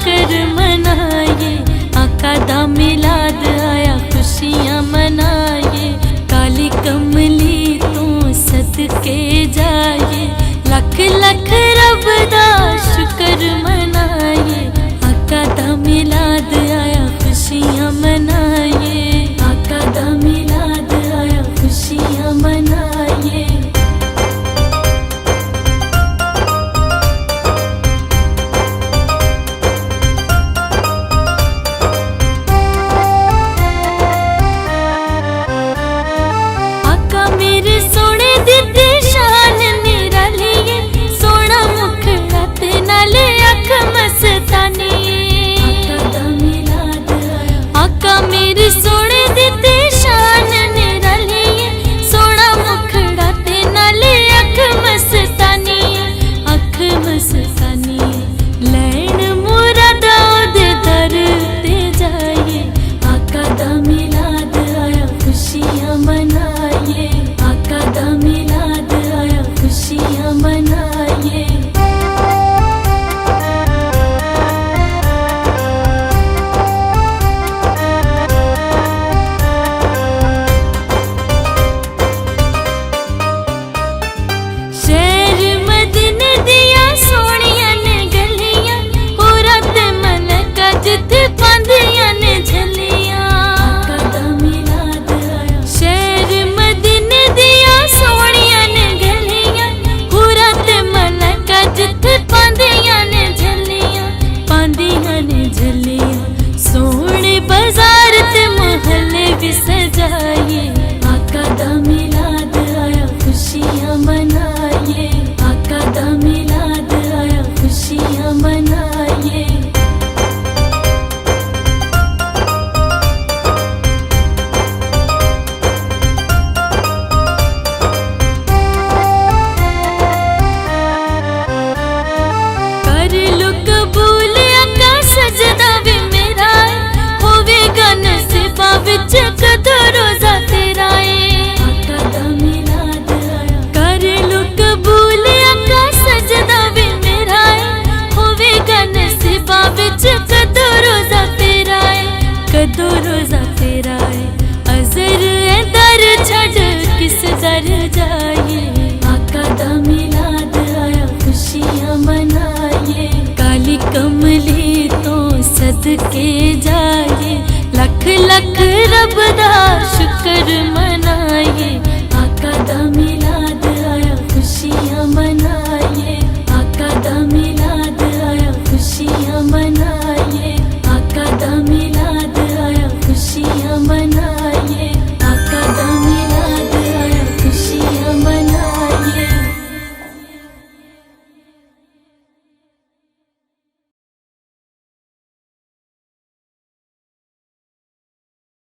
शुक्र मनाइए, आका दा मिलाद आया खुशियां मनाइए। काली कमली तो सदके जाइए, लख लख रब दा शुक्र मनाइए। आका दा मिलाद आया खुशियां मनाइए, आका दा मिलाद आया खुशियां मनाइए। आका मेरे सोने दी शान निराली, सोना मुखड़ा ते नाले अख मस्तानी। आका मेरे सोने दी शान निराली, सोना मुखड़ा ते नाले अख मस्तानी, अख मस्तानी। लैन मुरादा दे दर ते जाइए, आका दा मिलाद आया खुशियां मनाइए, आका दा मिलाद आया खुशियां मनाइए। शहर मदीने दिया सोनिया ने गलियां, हो रात मलका जिथे पांदियां ने झलियां। आका दा मिलाद आया शहर मदीने दिया सोनिया ने गलियां, हो रात मलका जिथे पांदियां ने झलियां, पांदियां ने झलियां। सोने बाजार ते महल्ले भी सजाइए, आका दा मिलाद आया खुशियां मनाइए, आका दा मिलाद आया खुशियां मनाइए। कर लो कबूल आका सजदा भी मेरा, होवेगा नसीबा विच कदों रोजा तेरा है। आका दा मिलाद आया कर लो कबूल आका सजदा भी मेरा, होवेगा नसीबा विच कदों रोजा तेरा है, कदों रोजा तेरा है। अजर है दर छड़ किस दर जाइए, आका दा मिलाद आया खुशियां मनाइए। काली कमली तो सदके जाइए, लख लख रब दा शुक्र मनाइए। आका दा मिलाद आया खुशियां